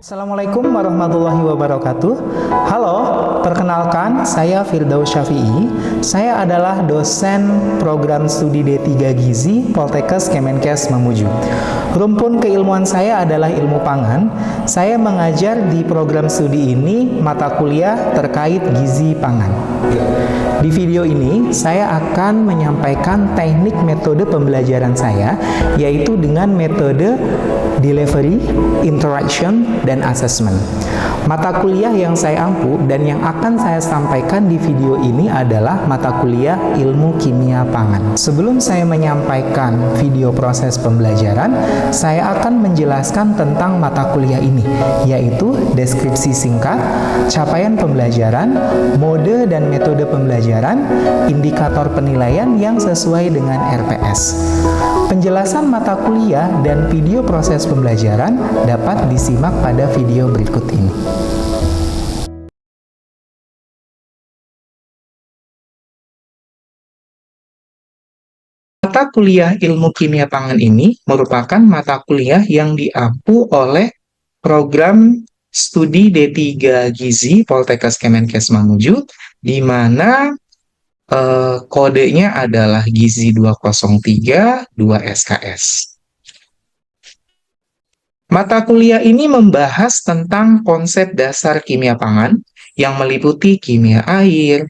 Assalamualaikum warahmatullahi wabarakatuh. Halo, perkenalkan saya Firdaus Syafi'i. Saya adalah dosen program studi D3 Gizi Poltekkes Kemenkes Mamuju. Rumpun keilmuan saya adalah ilmu pangan. Saya mengajar di program studi ini mata kuliah terkait gizi pangan. Di video ini, saya akan menyampaikan teknik metode pembelajaran saya, yaitu dengan metode delivery, interaction, dan assessment. Mata kuliah yang saya ampu dan yang akan saya sampaikan di video ini adalah mata kuliah ilmu kimia pangan. Sebelum saya menyampaikan video proses pembelajaran, saya akan menjelaskan tentang mata kuliah ini, yaitu deskripsi singkat, capaian pembelajaran, mode dan metode pembelajaran, indikator penilaian yang sesuai dengan RPS. Penjelasan mata kuliah dan video proses pembelajaran dapat disimak pada video berikut ini. Mata kuliah ilmu kimia pangan ini merupakan mata kuliah yang diampu oleh program studi D3 Gizi Poltekkes Kemenkes Mamuju, di mana kodenya adalah Gizi 203 2 SKS. Mata kuliah ini membahas tentang konsep dasar kimia pangan yang meliputi kimia air,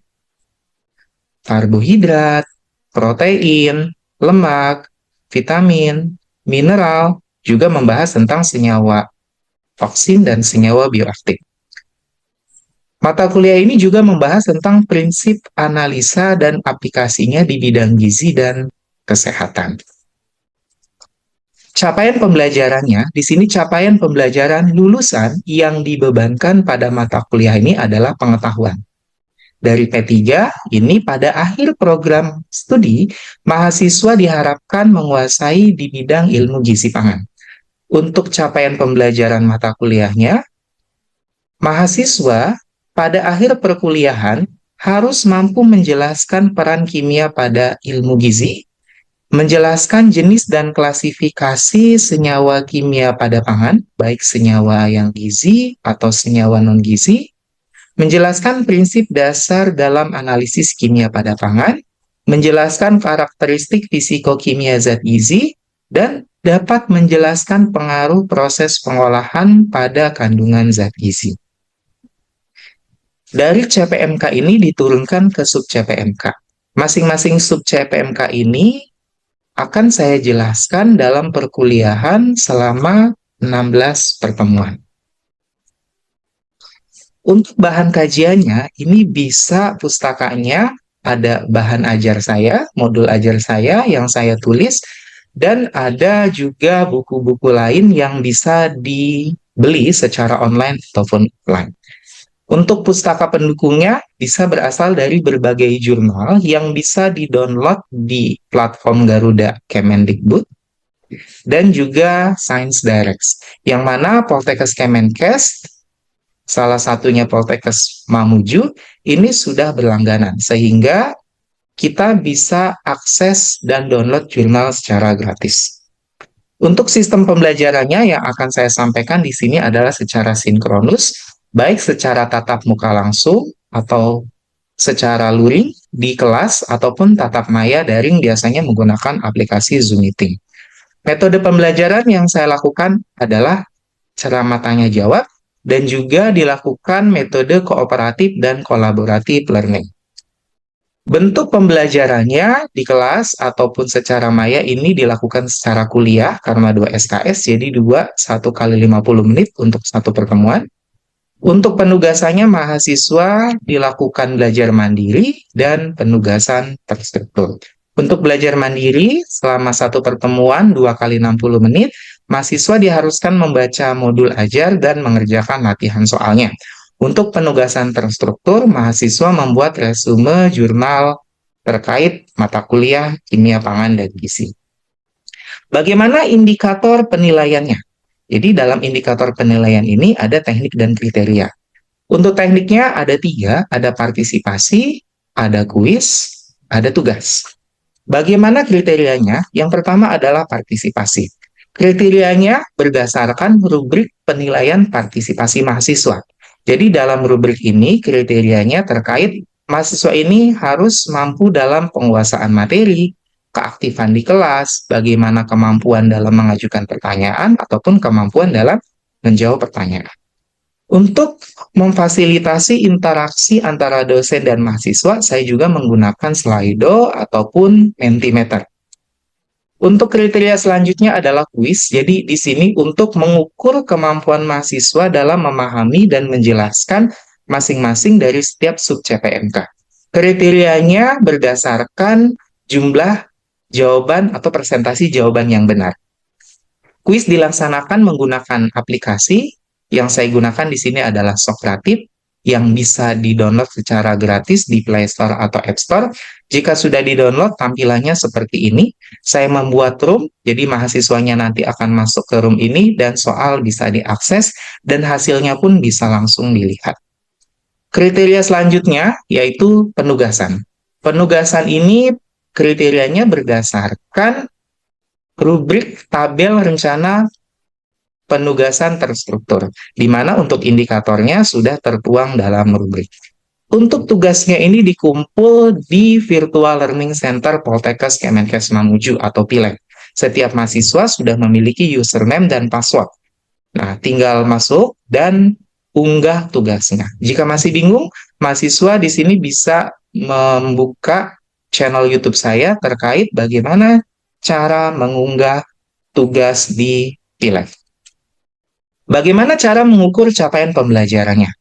karbohidrat, protein, lemak, vitamin, mineral, juga membahas tentang senyawa toksin dan senyawa bioaktif. Mata kuliah ini juga membahas tentang prinsip analisa dan aplikasinya di bidang gizi dan kesehatan. Capaian pembelajarannya, di sini capaian pembelajaran lulusan yang dibebankan pada mata kuliah ini adalah pengetahuan. Dari P3, ini pada akhir program studi, mahasiswa diharapkan menguasai di bidang ilmu gizi pangan. Untuk capaian pembelajaran mata kuliahnya, mahasiswa pada akhir perkuliahan harus mampu menjelaskan peran kimia pada ilmu gizi, menjelaskan jenis dan klasifikasi senyawa kimia pada pangan, baik senyawa yang gizi atau senyawa non-gizi, menjelaskan prinsip dasar dalam analisis kimia pada pangan, menjelaskan karakteristik fisikokimia zat gizi, dan dapat menjelaskan pengaruh proses pengolahan pada kandungan zat gizi. Dari CPMK ini diturunkan ke sub CPMK. Masing-masing sub CPMK ini akan saya jelaskan dalam perkuliahan selama 16 pertemuan. Untuk bahan kajiannya, ini bisa pustakanya, ada bahan ajar saya, modul ajar saya yang saya tulis, dan ada juga buku-buku lain yang bisa dibeli secara online ataupun offline. Untuk pustaka pendukungnya bisa berasal dari berbagai jurnal yang bisa di-download di platform Garuda Kemendikbud dan juga Science Direct, yang mana Poltekkes Kemenkes, salah satunya Poltekkes Mamuju, ini sudah berlangganan, sehingga kita bisa akses dan download jurnal secara gratis. Untuk sistem pembelajarannya yang akan saya sampaikan di sini adalah secara sinkronus, baik secara tatap muka langsung atau secara luring di kelas ataupun tatap maya daring biasanya menggunakan aplikasi Zoom Meeting. Metode pembelajaran yang saya lakukan adalah ceramah tanya jawab dan juga dilakukan metode kooperatif dan kolaboratif learning. Bentuk pembelajarannya di kelas ataupun secara maya ini dilakukan secara kuliah karena 2 SKS, jadi 1 kali 50 menit untuk satu pertemuan. Untuk penugasannya, mahasiswa dilakukan belajar mandiri dan penugasan terstruktur. Untuk belajar mandiri, selama satu pertemuan 2 kali 60 menit, mahasiswa diharuskan membaca modul ajar dan mengerjakan latihan soalnya. Untuk penugasan terstruktur, mahasiswa membuat resume jurnal terkait mata kuliah kimia pangan dan gizi. Bagaimana indikator penilaiannya? Jadi dalam indikator penilaian ini ada teknik dan kriteria. Untuk tekniknya ada 3, ada partisipasi, ada kuis, ada tugas. Bagaimana kriterianya? Yang pertama adalah partisipasi. Kriterianya berdasarkan rubrik penilaian partisipasi mahasiswa. Jadi dalam rubrik ini kriterianya terkait mahasiswa ini harus mampu dalam penguasaan materi, keaktifan di kelas, bagaimana kemampuan dalam mengajukan pertanyaan, ataupun kemampuan dalam menjawab pertanyaan. Untuk memfasilitasi interaksi antara dosen dan mahasiswa, saya juga menggunakan Slido ataupun Mentimeter. Untuk kriteria selanjutnya adalah kuis. Jadi di sini untuk mengukur kemampuan mahasiswa dalam memahami dan menjelaskan masing-masing dari setiap sub CPMK. Kriterianya berdasarkan jumlah jawaban atau presentasi jawaban yang benar. Kuis dilaksanakan menggunakan aplikasi. Yang saya gunakan di sini adalah Socrative yang bisa di-download secara gratis di Play Store atau App Store. Jika sudah di-download, tampilannya seperti ini. Saya membuat room, jadi mahasiswanya nanti akan masuk ke room ini dan soal bisa diakses dan hasilnya pun bisa langsung dilihat. Kriteria selanjutnya yaitu penugasan. Penugasan ini kriterianya berdasarkan rubrik tabel rencana penugasan terstruktur, di mana untuk indikatornya sudah tertuang dalam rubrik. Untuk tugasnya ini dikumpul di Virtual Learning Center Poltekkes Kemenkes Mamuju atau PILEK. Setiap mahasiswa sudah memiliki username dan password. Nah, tinggal masuk dan unggah tugasnya. Jika masih bingung, mahasiswa di sini bisa membuka channel YouTube saya terkait bagaimana cara mengunggah tugas di PILEK. Bagaimana cara mengukur capaian pembelajarannya?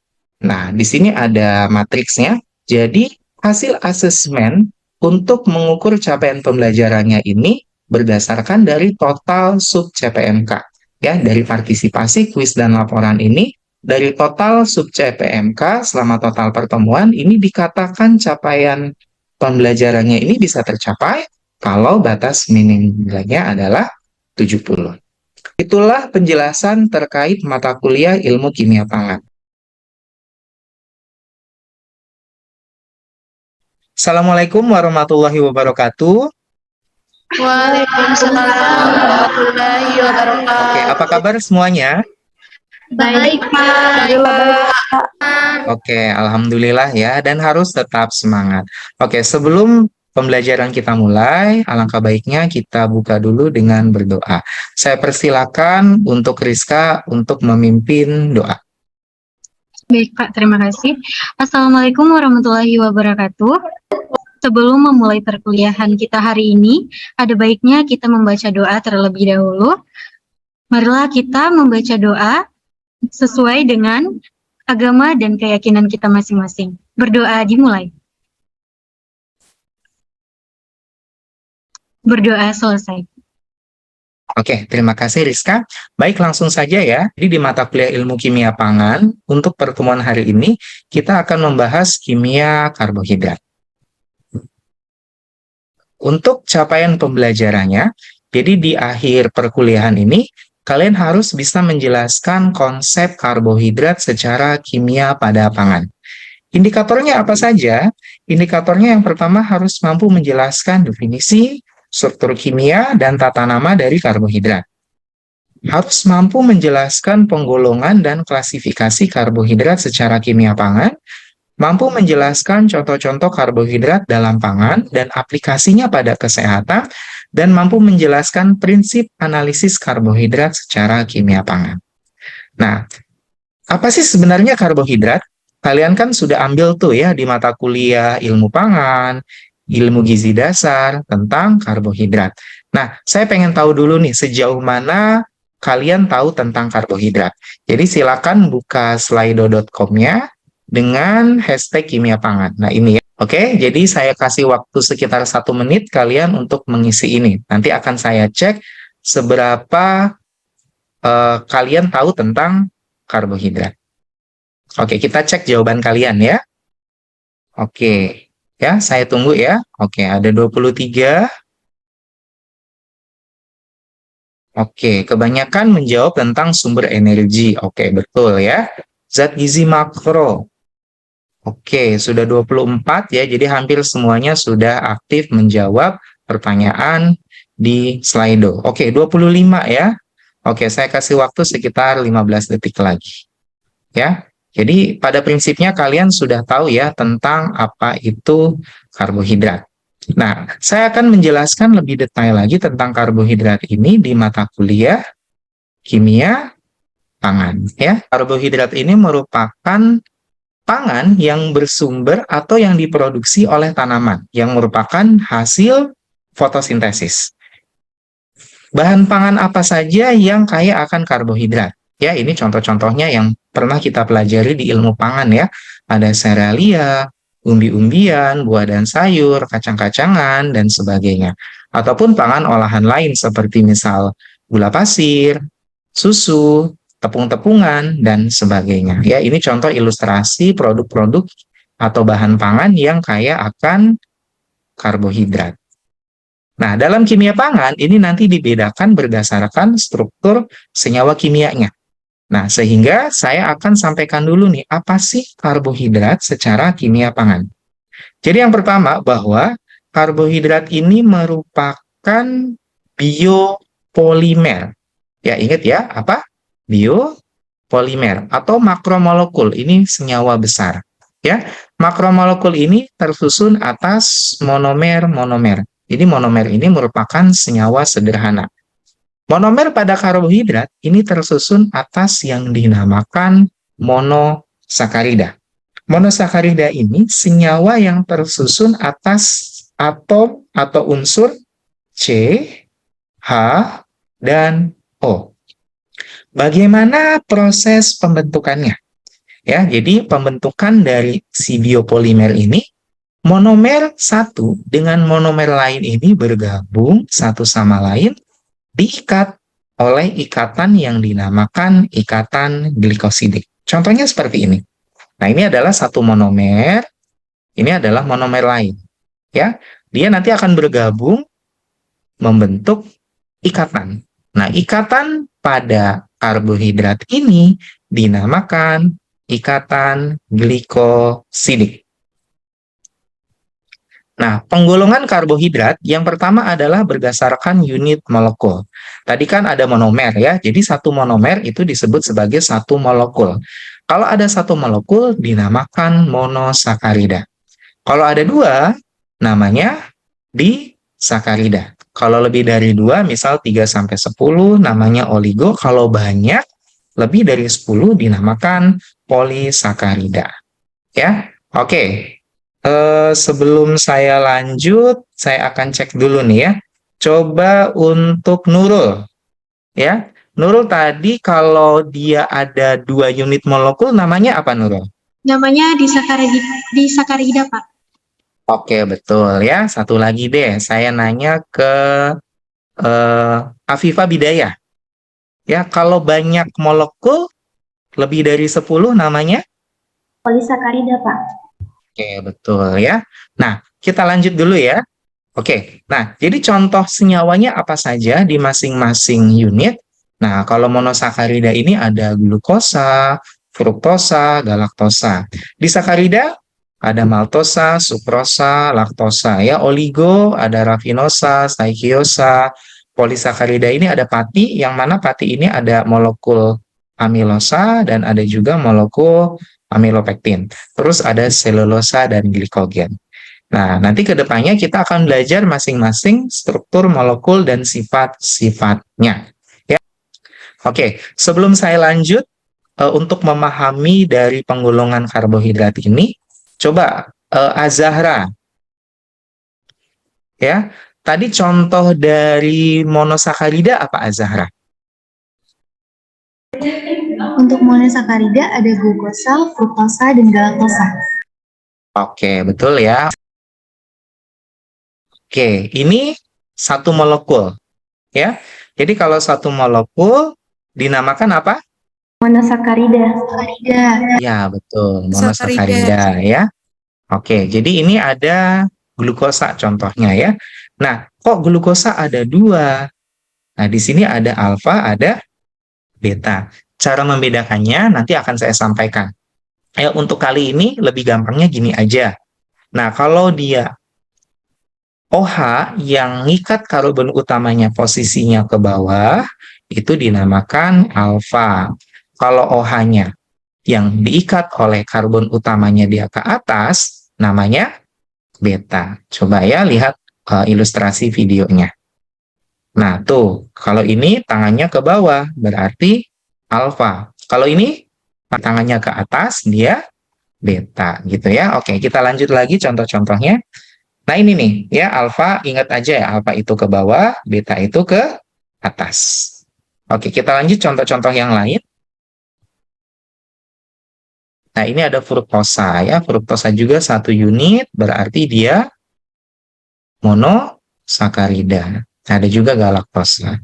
Nah, di sini ada matriksnya. Jadi, hasil asesmen untuk mengukur capaian pembelajarannya ini berdasarkan dari total sub CPMK. Ya, dari partisipasi, kuis, dan laporan ini, dari total sub CPMK selama total pertemuan, ini dikatakan capaian pembelajarannya ini bisa tercapai kalau batas minimumnya adalah 70. Itulah penjelasan terkait mata kuliah ilmu kimia pangan. Assalamualaikum warahmatullahi wabarakatuh. Waalaikumsalam warahmatullahi Oke, wabarakatuh. apa kabar semuanya? Baik, Pak. Oke, alhamdulillah ya, dan harus tetap semangat. Oke, sebelum pembelajaran kita mulai, alangkah baiknya kita buka dulu dengan berdoa. Saya persilakan untuk Rizka untuk memimpin doa. Baik, Pak. Terima kasih. Assalamualaikum warahmatullahi wabarakatuh. Sebelum memulai perkuliahan kita hari ini, ada baiknya kita membaca doa terlebih dahulu. Marilah kita membaca doa sesuai dengan agama dan keyakinan kita masing-masing. Berdoa dimulai. Berdoa selesai. Oke, terima kasih Rizka. Baik, langsung saja ya. Jadi di mata kuliah ilmu kimia pangan, untuk pertemuan hari ini, kita akan membahas kimia karbohidrat. Untuk capaian pembelajarannya, jadi di akhir perkuliahan ini, kalian harus bisa menjelaskan konsep karbohidrat secara kimia pada pangan. Indikatornya apa saja? Indikatornya yang pertama harus mampu menjelaskan definisi, struktur kimia, dan tata nama dari karbohidrat. Harus mampu menjelaskan penggolongan dan klasifikasi karbohidrat secara kimia pangan, mampu menjelaskan contoh-contoh karbohidrat dalam pangan dan aplikasinya pada kesehatan, dan mampu menjelaskan prinsip analisis karbohidrat secara kimia pangan. Nah, apa sih sebenarnya karbohidrat? Kalian kan sudah ambil tuh ya di mata kuliah ilmu pangan, ilmu gizi dasar tentang karbohidrat. Nah, saya pengen tahu dulu nih sejauh mana kalian tahu tentang karbohidrat. Jadi silakan buka slido.com-nya dengan hashtag kimia pangan. Nah ini ya. Oke, jadi saya kasih waktu sekitar 1 menit kalian untuk mengisi ini. Nanti akan saya cek seberapa kalian tahu tentang karbohidrat. Oke, kita cek jawaban kalian ya. Oke, ya saya tunggu ya. Oke, ada 23. Oke, kebanyakan menjawab tentang sumber energi. Oke, betul ya. Zat gizi makro. Oke, sudah 24 ya, jadi hampir semuanya sudah aktif menjawab pertanyaan di Slido. Oke, 25 ya. Oke, saya kasih waktu sekitar 15 detik lagi. Ya, jadi pada prinsipnya kalian sudah tahu ya tentang apa itu karbohidrat. Nah, saya akan menjelaskan lebih detail lagi tentang karbohidrat ini di mata kuliah kimia pangan. Ya, karbohidrat ini merupakan pangan yang bersumber atau yang diproduksi oleh tanaman yang merupakan hasil fotosintesis. Bahan pangan apa saja yang kaya akan karbohidrat? Ya, ini contoh-contohnya yang pernah kita pelajari di ilmu pangan ya. Ada serealia, umbi-umbian, buah dan sayur, kacang-kacangan, dan sebagainya. Ataupun pangan olahan lain seperti misal gula pasir, susu, tepung-tepungan, dan sebagainya. Ya, ini contoh ilustrasi produk-produk atau bahan pangan yang kaya akan karbohidrat. Nah, dalam kimia pangan ini nanti dibedakan berdasarkan struktur senyawa kimianya. Nah, sehingga saya akan sampaikan dulu nih, apa sih karbohidrat secara kimia pangan? Jadi yang pertama bahwa karbohidrat ini merupakan biopolimer. Ya, ingat ya, apa? Biopolimer atau makromolekul, ini senyawa besar. Ya, makromolekul ini tersusun atas monomer-monomer. Jadi monomer ini merupakan senyawa sederhana. Monomer pada karbohidrat ini tersusun atas yang dinamakan monosakarida. Monosakarida ini senyawa yang tersusun atas atom atau unsur C, H, dan O. Bagaimana proses pembentukannya? Ya, jadi pembentukan dari si biopolimer ini, monomer satu dengan monomer lain ini bergabung satu sama lain, diikat oleh ikatan yang dinamakan ikatan glikosidik. Contohnya seperti ini. Nah, ini adalah satu monomer, ini adalah monomer lain. Ya, dia nanti akan bergabung membentuk ikatan. Nah, ikatan pada karbohidrat ini dinamakan ikatan glikosidik. Nah, penggolongan karbohidrat yang pertama adalah berdasarkan unit molekul. Tadi kan ada monomer ya, jadi satu monomer itu disebut sebagai satu molekul. Kalau ada satu molekul dinamakan monosakarida. Kalau ada dua, namanya disakarida. Kalau lebih dari dua, misal 3-10, namanya oligo. Kalau banyak, lebih dari 10 dinamakan polisakarida. Ya, oke. Sebelum saya lanjut, saya akan cek dulu nih ya. Coba untuk Nurul. Ya, Nurul tadi kalau dia ada 2 unit molekul, namanya apa Nurul? Namanya disakarida, Pak. Oke, betul ya. Satu lagi deh, saya nanya ke Afifah Bidayah. Ya, kalau banyak molekul, lebih dari 10 namanya? Polisakarida, Pak. Oke, betul ya. Nah, kita lanjut dulu ya. Oke, nah jadi contoh senyawanya apa saja di masing-masing unit. Nah, kalau monosakarida ini ada glukosa, fruktosa, galaktosa. Di sakarida ada maltosa, sukrosa, laktosa. Ya, oligo ada rafinosa, saikiosa. Polisakarida ini ada pati, yang mana pati ini ada molekul amilosa dan ada juga molekul amilopektin. Terus ada selulosa dan glikogen. Nah, nanti ke depannya kita akan belajar masing-masing struktur molekul dan sifat-sifatnya. Ya. Oke, sebelum saya lanjut untuk memahami dari penggolongan karbohidrat ini, coba Azahra. Ya, tadi contoh dari monosakarida apa Azahra? Untuk monosakarida ada glukosa, fruktosa, dan galaktosa. Oke, betul ya. Oke, ini satu molekul. Ya, jadi kalau satu molekul dinamakan apa? Monosakarida. Ya, betul, monosakarida ya. Oke, jadi ini ada glukosa contohnya ya. Nah, kok glukosa ada 2? Nah, di sini ada alfa, ada beta. Cara membedakannya nanti akan saya sampaikan. Untuk kali ini lebih gampangnya gini aja. Nah, kalau dia OH yang ngikat karbon utamanya posisinya ke bawah, itu dinamakan alfa. Kalau OH-nya yang diikat oleh karbon utamanya dia ke atas, namanya beta. Coba ya lihat ilustrasi videonya. Nah, tuh, kalau ini tangannya ke bawah, berarti alfa. Kalau ini tangannya ke atas, dia beta, gitu ya. Oke, kita lanjut lagi contoh-contohnya. Nah, ini nih, ya, alfa, ingat aja ya, alfa itu ke bawah, beta itu ke atas. Oke, kita lanjut contoh-contoh yang lain. Nah, ini ada fruktosa ya. Fruktosa juga 1 unit, berarti dia monosakarida. Ada juga galaktosa.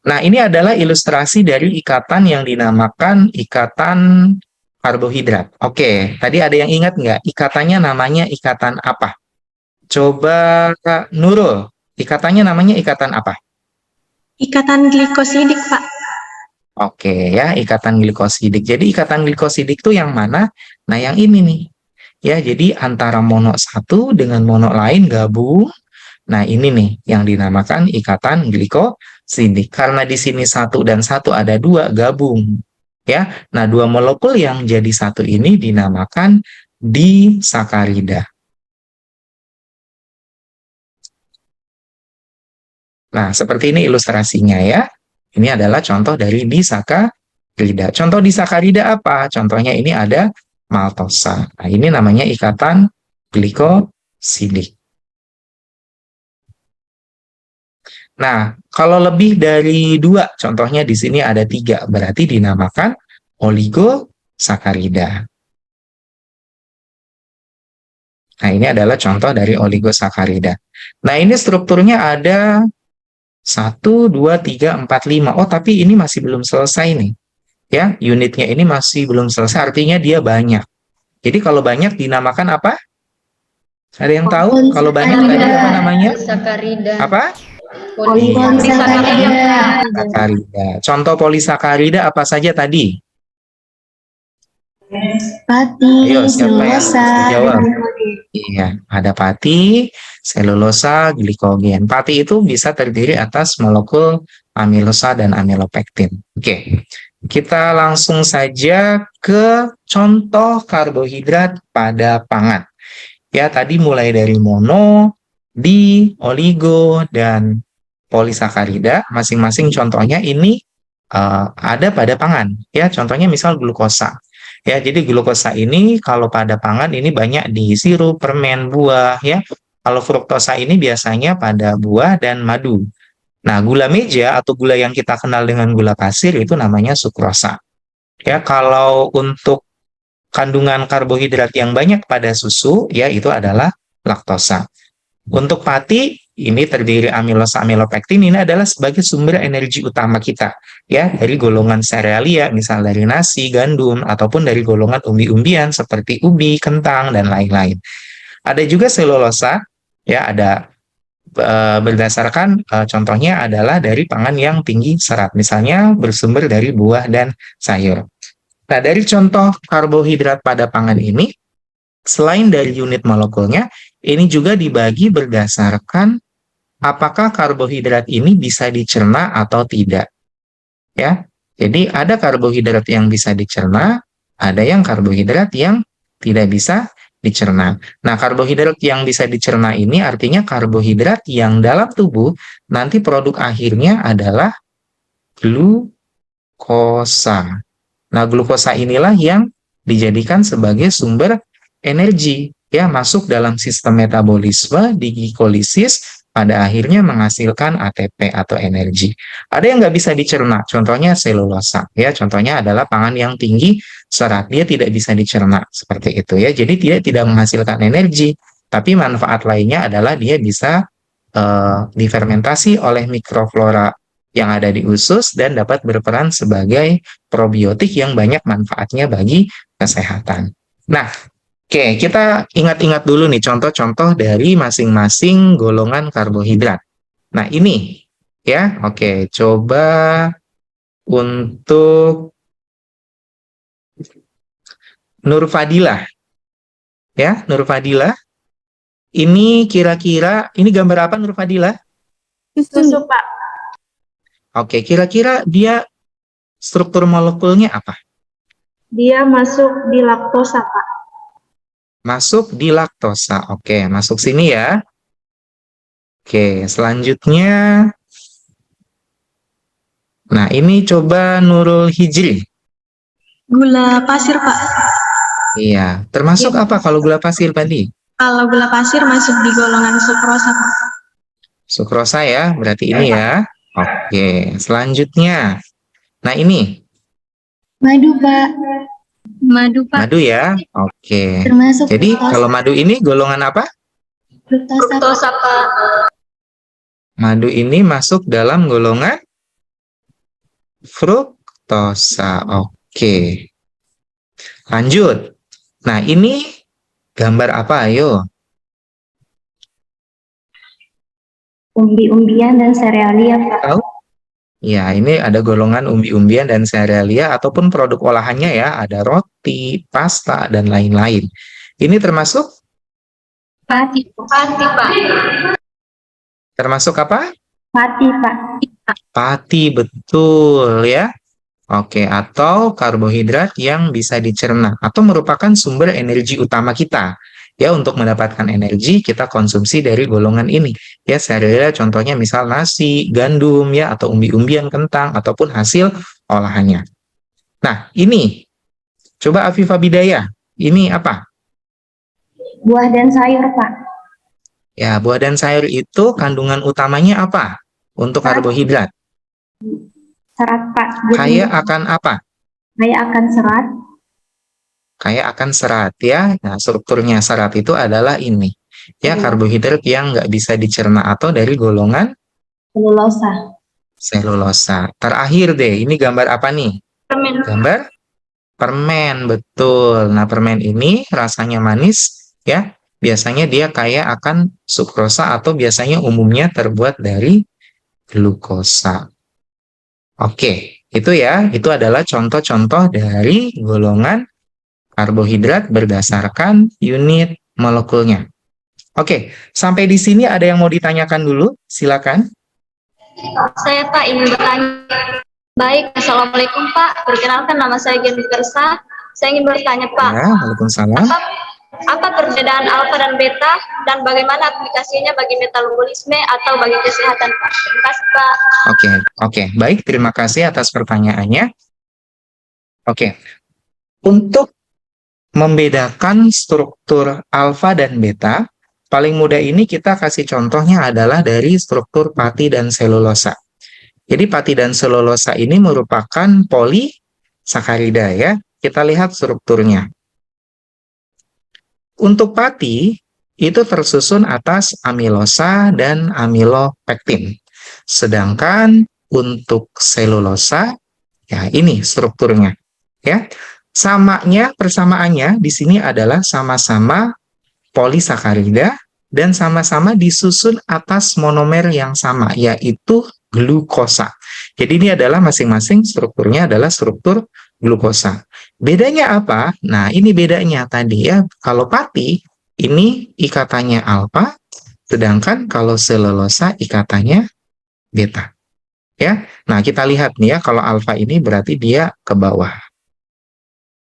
Nah, ini adalah ilustrasi dari ikatan yang dinamakan ikatan karbohidrat. Oke, tadi ada yang ingat nggak? Ikatannya namanya ikatan apa? Coba Kak Nurul, ikatannya namanya ikatan apa? Ikatan glikosidik, Pak. Oke ya, ikatan glikosidik. Jadi ikatan glikosidik itu yang mana? Nah, yang ini nih. Ya, jadi antara mono satu dengan mono lain gabung. Nah, ini nih yang dinamakan ikatan glikosidik. Karena di sini 1 dan 1 ada 2 gabung. Ya, nah 2 molekul yang jadi 1 ini dinamakan disakarida. Nah, seperti ini ilustrasinya ya. Ini adalah contoh dari disakarida. Contoh disakarida apa? Contohnya ini ada maltosa. Nah, ini namanya ikatan glikosidik. Nah, kalau lebih dari 2, contohnya di sini ada 3, berarti dinamakan oligosakarida. Nah, ini adalah contoh dari oligosakarida. Nah, ini strukturnya ada 1, 2, 3, 4, 5. Oh, tapi ini masih belum selesai nih. Ya, unitnya ini masih belum selesai, artinya dia banyak. Jadi kalau banyak dinamakan apa? Ada yang tahu? Kalau banyak tadi apa namanya? Polisakarida. Apa? Polisakarida. Sakarida. Contoh polisakarida apa saja tadi? Pati, Ayo, siapa yang selulosa, bisa jawab? dan glikogen. Iya, ada pati, selulosa, glikogen. Pati itu bisa terdiri atas molekul amilosa dan amilopektin. Oke, kita langsung saja ke contoh karbohidrat pada pangan. Ya, tadi mulai dari mono, di, oligo, dan polisakarida. Masing-masing contohnya ini ada pada pangan. Ya, contohnya misal glukosa. Ya, jadi glukosa ini kalau pada pangan ini banyak di sirup, permen, buah ya. Kalau fruktosa ini biasanya pada buah dan madu. Nah, gula meja atau gula yang kita kenal dengan gula pasir itu namanya sukrosa. Ya, kalau untuk kandungan karbohidrat yang banyak pada susu ya itu adalah laktosa. Untuk pati ini terdiri amilosa amilopektin, ini adalah sebagai sumber energi utama kita ya dari golongan serealia misal dari nasi, gandum ataupun dari golongan umbi-umbian seperti ubi, kentang dan lain-lain. Ada juga selulosa ya ada berdasarkan contohnya adalah dari pangan yang tinggi serat misalnya bersumber dari buah dan sayur. Nah, dari contoh karbohidrat pada pangan ini selain dari unit molekulnya, ini juga dibagi berdasarkan apakah karbohidrat ini bisa dicerna atau tidak. Ya, jadi ada karbohidrat yang bisa dicerna, ada yang karbohidrat yang tidak bisa dicerna. Nah, karbohidrat yang bisa dicerna ini artinya karbohidrat yang dalam tubuh nanti produk akhirnya adalah glukosa. Nah, glukosa inilah yang dijadikan sebagai sumber energi ya masuk dalam sistem metabolisme di glikolisis pada akhirnya menghasilkan ATP atau energi. Ada yang nggak bisa dicerna, contohnya selulosa ya, contohnya adalah pangan yang tinggi serat, dia tidak bisa dicerna seperti itu ya. Jadi tidak menghasilkan energi, tapi manfaat lainnya adalah dia bisa difermentasi oleh mikroflora yang ada di usus dan dapat berperan sebagai probiotik yang banyak manfaatnya bagi kesehatan. Nah, oke, kita ingat-ingat dulu nih contoh-contoh dari masing-masing golongan karbohidrat. Nah, ini ya, oke, coba untuk Nur Fadilah. Ya, Nur Fadilah. Ini kira-kira, ini gambar apa Nur Fadila? Susu, Pak. Oke, kira-kira dia struktur molekulnya apa? Dia masuk di laktosa, Pak. Masuk di laktosa. Oke, masuk sini ya. Oke, selanjutnya. Nah, ini coba Nurul Hijri. Gula pasir, Pak. Iya, termasuk Iya. apa kalau gula pasir tadi? Kalau gula pasir masuk di golongan sukrosa, Pak. Sukrosa ya, berarti ini ya. Oke, selanjutnya. Nah, ini Madu, Pak. Madu, Pak. madu ya. Oke. Termasuk Jadi fruktosa. kalau madu ini golongan apa? Fruktosa, Pak. Fruktosa, Pak. Madu ini masuk dalam golongan fruktosa. Oke. Lanjut. Nah, ini gambar apa? Ayo. Umbi-umbian dan serealia, Pak. Tahu? Ya, ini ada golongan umbi-umbian dan serealia ataupun produk olahannya ya. Ada roti, pasta, dan lain-lain. Ini termasuk? Pati. Pati, Pak. Termasuk apa? Pati, Pak. Pati, betul ya. Oke, atau karbohidrat yang bisa dicerna atau merupakan sumber energi utama kita. Ya, untuk mendapatkan energi kita konsumsi dari golongan ini. Ya, serealia contohnya misal nasi, gandum ya atau umbi-umbian, kentang ataupun hasil olahannya. Nah, ini coba Afifah Bidayah. Ini apa? Buah dan sayur, Pak. Ya, buah dan sayur itu kandungan utamanya apa? Untuk karbohidrat. Serat, Pak. Kaya akan apa? Kaya akan serat. Kaya akan serat ya. Nah, strukturnya serat itu adalah ini. Ya, karbohidrat yang nggak bisa dicerna atau dari golongan Selulosa. selulosa. Terakhir deh, ini gambar apa nih? Permen. Gambar permen, betul. Nah, permen ini rasanya manis ya. Biasanya dia kaya akan sukrosa atau biasanya umumnya terbuat dari glukosa. Oke, itu ya. Itu adalah contoh-contoh dari golongan karbohidrat berdasarkan unit molekulnya. Oke, sampai di sini ada yang mau ditanyakan dulu? Silakan. Saya Pak ingin bertanya. Baik, Assalamualaikum Pak. Perkenalkan nama saya Geni Versa. Saya ingin bertanya Pak, Ya, waalaikumsalam. apa perbedaan alfa dan beta dan bagaimana aplikasinya bagi metabolisme atau bagi kesehatan Pak? Terima kasih Pak. Oke. Baik, terima kasih atas pertanyaannya. Oke, untuk membedakan struktur alfa dan beta, paling mudah ini kita kasih contohnya adalah dari struktur pati dan selulosa. Jadi pati dan selulosa ini merupakan polisakarida ya. Kita lihat strukturnya. Untuk pati itu tersusun atas amilosa dan amilopektin. Sedangkan untuk selulosa ya ini strukturnya ya. Persamaannya di sini adalah sama-sama polisakarida dan sama-sama disusun atas monomer yang sama, yaitu glukosa. Jadi ini adalah masing-masing strukturnya adalah struktur glukosa. Bedanya apa? Nah, ini bedanya tadi ya. Kalau pati, ini ikatannya alfa, sedangkan kalau selulosa ikatannya beta. Ya. Nah, kita lihat nih ya, kalau alfa ini berarti dia ke bawah.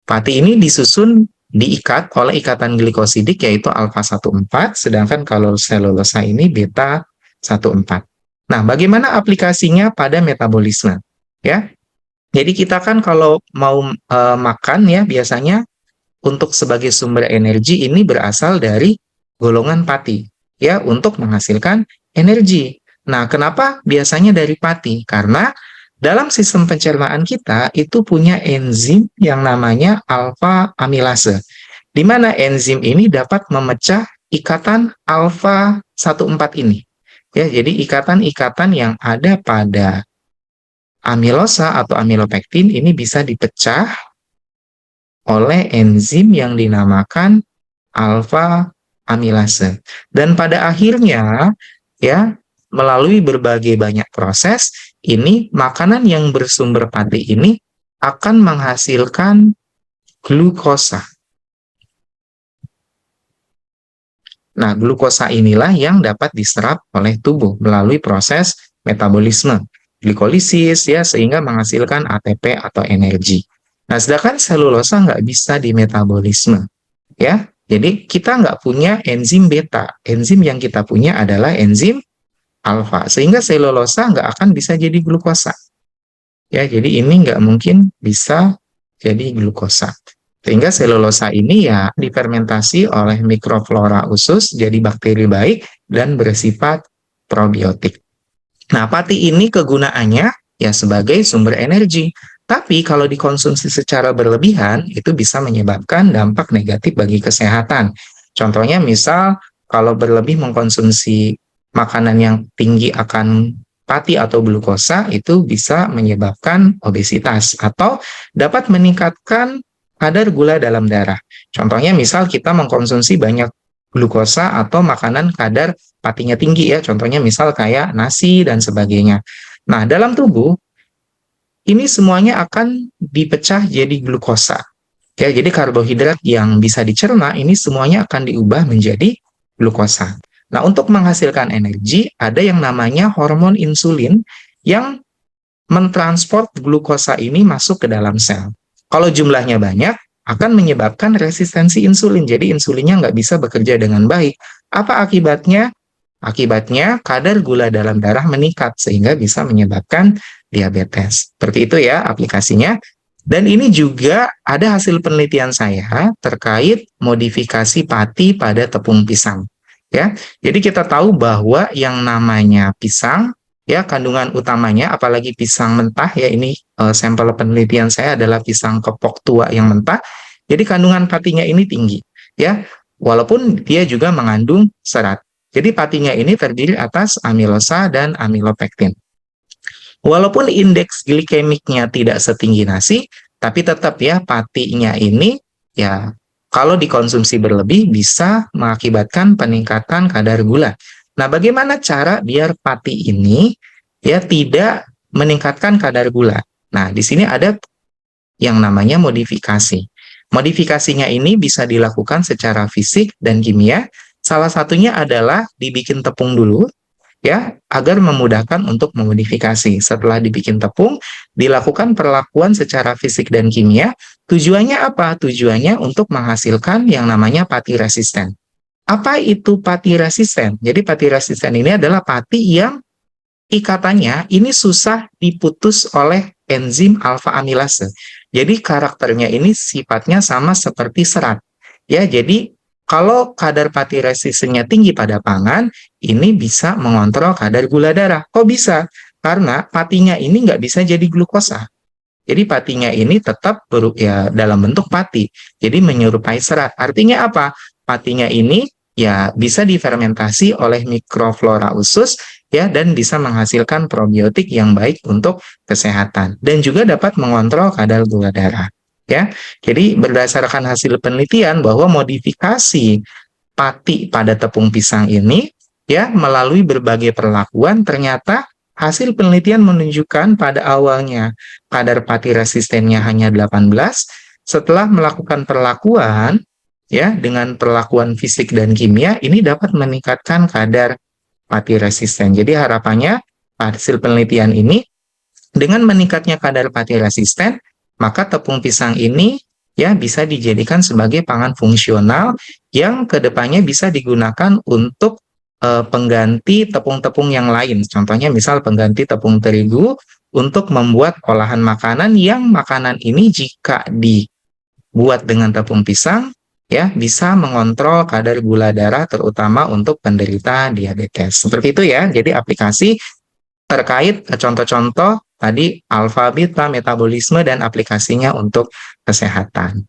Pati ini disusun diikat oleh ikatan glikosidik yaitu alfa 14, sedangkan kalau selulosa ini beta 14. Nah, bagaimana aplikasinya pada metabolisme? Ya. Jadi kita kan kalau mau makan ya biasanya untuk sebagai sumber energi ini berasal dari golongan pati ya untuk menghasilkan energi. Nah, kenapa biasanya dari pati? Karena dalam sistem pencernaan kita itu punya enzim yang namanya alfa amilase, di mana enzim ini dapat memecah ikatan alfa 14 ini. Ya, jadi ikatan-ikatan yang ada pada amilosa atau amilopektin ini bisa dipecah oleh enzim yang dinamakan alfa amilase. Dan pada akhirnya ya melalui berbagai banyak proses, ini makanan yang bersumber pati ini akan menghasilkan glukosa. Nah, glukosa inilah yang dapat diserap oleh tubuh melalui proses metabolisme, glikolisis ya, sehingga menghasilkan ATP atau energi. Nah, sedangkan selulosa nggak bisa dimetabolisme ya. Jadi kita nggak punya enzim beta. Enzim yang kita punya adalah enzim alfa, sehingga selulosa nggak akan bisa jadi glukosa. Ya, jadi ini nggak mungkin bisa jadi glukosa. Sehingga selulosa ini ya difermentasi oleh mikroflora usus jadi bakteri baik dan bersifat probiotik. Nah, pati ini kegunaannya ya sebagai sumber energi. Tapi kalau dikonsumsi secara berlebihan, itu bisa menyebabkan dampak negatif bagi kesehatan. Contohnya misal kalau berlebih mengkonsumsi makanan yang tinggi akan pati atau glukosa, itu bisa menyebabkan obesitas atau dapat meningkatkan kadar gula dalam darah. Contohnya misal kita mengkonsumsi banyak glukosa atau makanan kadar patinya tinggi ya, contohnya misal kayak nasi dan sebagainya. Nah, dalam tubuh ini semuanya akan dipecah jadi glukosa. Ya, jadi karbohidrat yang bisa dicerna ini semuanya akan diubah menjadi glukosa. Nah, untuk menghasilkan energi, ada yang namanya hormon insulin yang mentransport glukosa ini masuk ke dalam sel. Kalau jumlahnya banyak, akan menyebabkan resistensi insulin. Jadi insulinnya nggak bisa bekerja dengan baik. Apa akibatnya? Akibatnya kadar gula dalam darah meningkat, sehingga bisa menyebabkan diabetes. Seperti itu ya aplikasinya. Dan ini juga ada hasil penelitian saya terkait modifikasi pati pada tepung pisang. Ya, jadi kita tahu bahwa yang namanya pisang, ya kandungan utamanya, apalagi pisang mentah, ya ini sampel penelitian saya adalah pisang kepok tua yang mentah. Jadi kandungan patinya ini tinggi, ya, walaupun dia juga mengandung serat. Jadi patinya ini terdiri atas amilosa dan amilopektin. Walaupun indeks glikemiknya tidak setinggi nasi, tapi tetap ya patinya ini ya kalau dikonsumsi berlebih bisa mengakibatkan peningkatan kadar gula. Nah, bagaimana cara biar pati ini ya tidak meningkatkan kadar gula? Nah, di sini ada yang namanya modifikasi. Modifikasinya ini bisa dilakukan secara fisik dan kimia. Salah satunya adalah dibikin tepung dulu, ya, agar memudahkan untuk memodifikasi. Setelah dibikin tepung, dilakukan perlakuan secara fisik dan kimia. Tujuannya apa? Tujuannya untuk menghasilkan yang namanya pati resisten. Apa itu pati resisten? Jadi pati resisten ini adalah pati yang ikatannya ini susah diputus oleh enzim alfa amilase. Jadi karakternya ini sifatnya sama seperti serat. Ya, jadi kalau kadar pati resistennya tinggi pada pangan, ini bisa mengontrol kadar gula darah. Kok bisa? Karena patinya ini nggak bisa jadi glukosa. Jadi patinya ini tetap ya dalam bentuk pati. Jadi menyerupai serat. Artinya apa? Patinya ini ya bisa difermentasi oleh mikroflora usus ya dan bisa menghasilkan probiotik yang baik untuk kesehatan dan juga dapat mengontrol kadar gula darah. Ya, jadi berdasarkan hasil penelitian bahwa modifikasi pati pada tepung pisang ini ya melalui berbagai perlakuan ternyata hasil penelitian menunjukkan pada awalnya kadar pati resistennya hanya 18, setelah melakukan perlakuan ya dengan perlakuan fisik dan kimia ini dapat meningkatkan kadar pati resisten. Jadi harapannya hasil penelitian ini dengan meningkatnya kadar pati resisten maka tepung pisang ini ya bisa dijadikan sebagai pangan fungsional yang kedepannya bisa digunakan untuk pengganti tepung-tepung yang lain. Contohnya misal pengganti tepung terigu untuk membuat olahan makanan yang makanan ini jika dibuat dengan tepung pisang ya bisa mengontrol kadar gula darah terutama untuk penderita diabetes. Seperti itu ya. Jadi aplikasi terkait contoh-contoh tadi alfa beta metabolisme dan aplikasinya untuk kesehatan.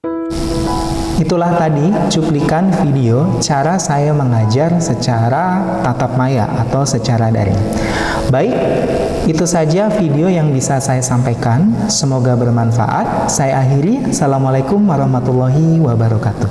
Itulah tadi cuplikan video cara saya mengajar secara tatap maya atau secara daring. Baik, itu saja video yang bisa saya sampaikan. Semoga bermanfaat. Saya akhiri. Assalamualaikum warahmatullahi wabarakatuh.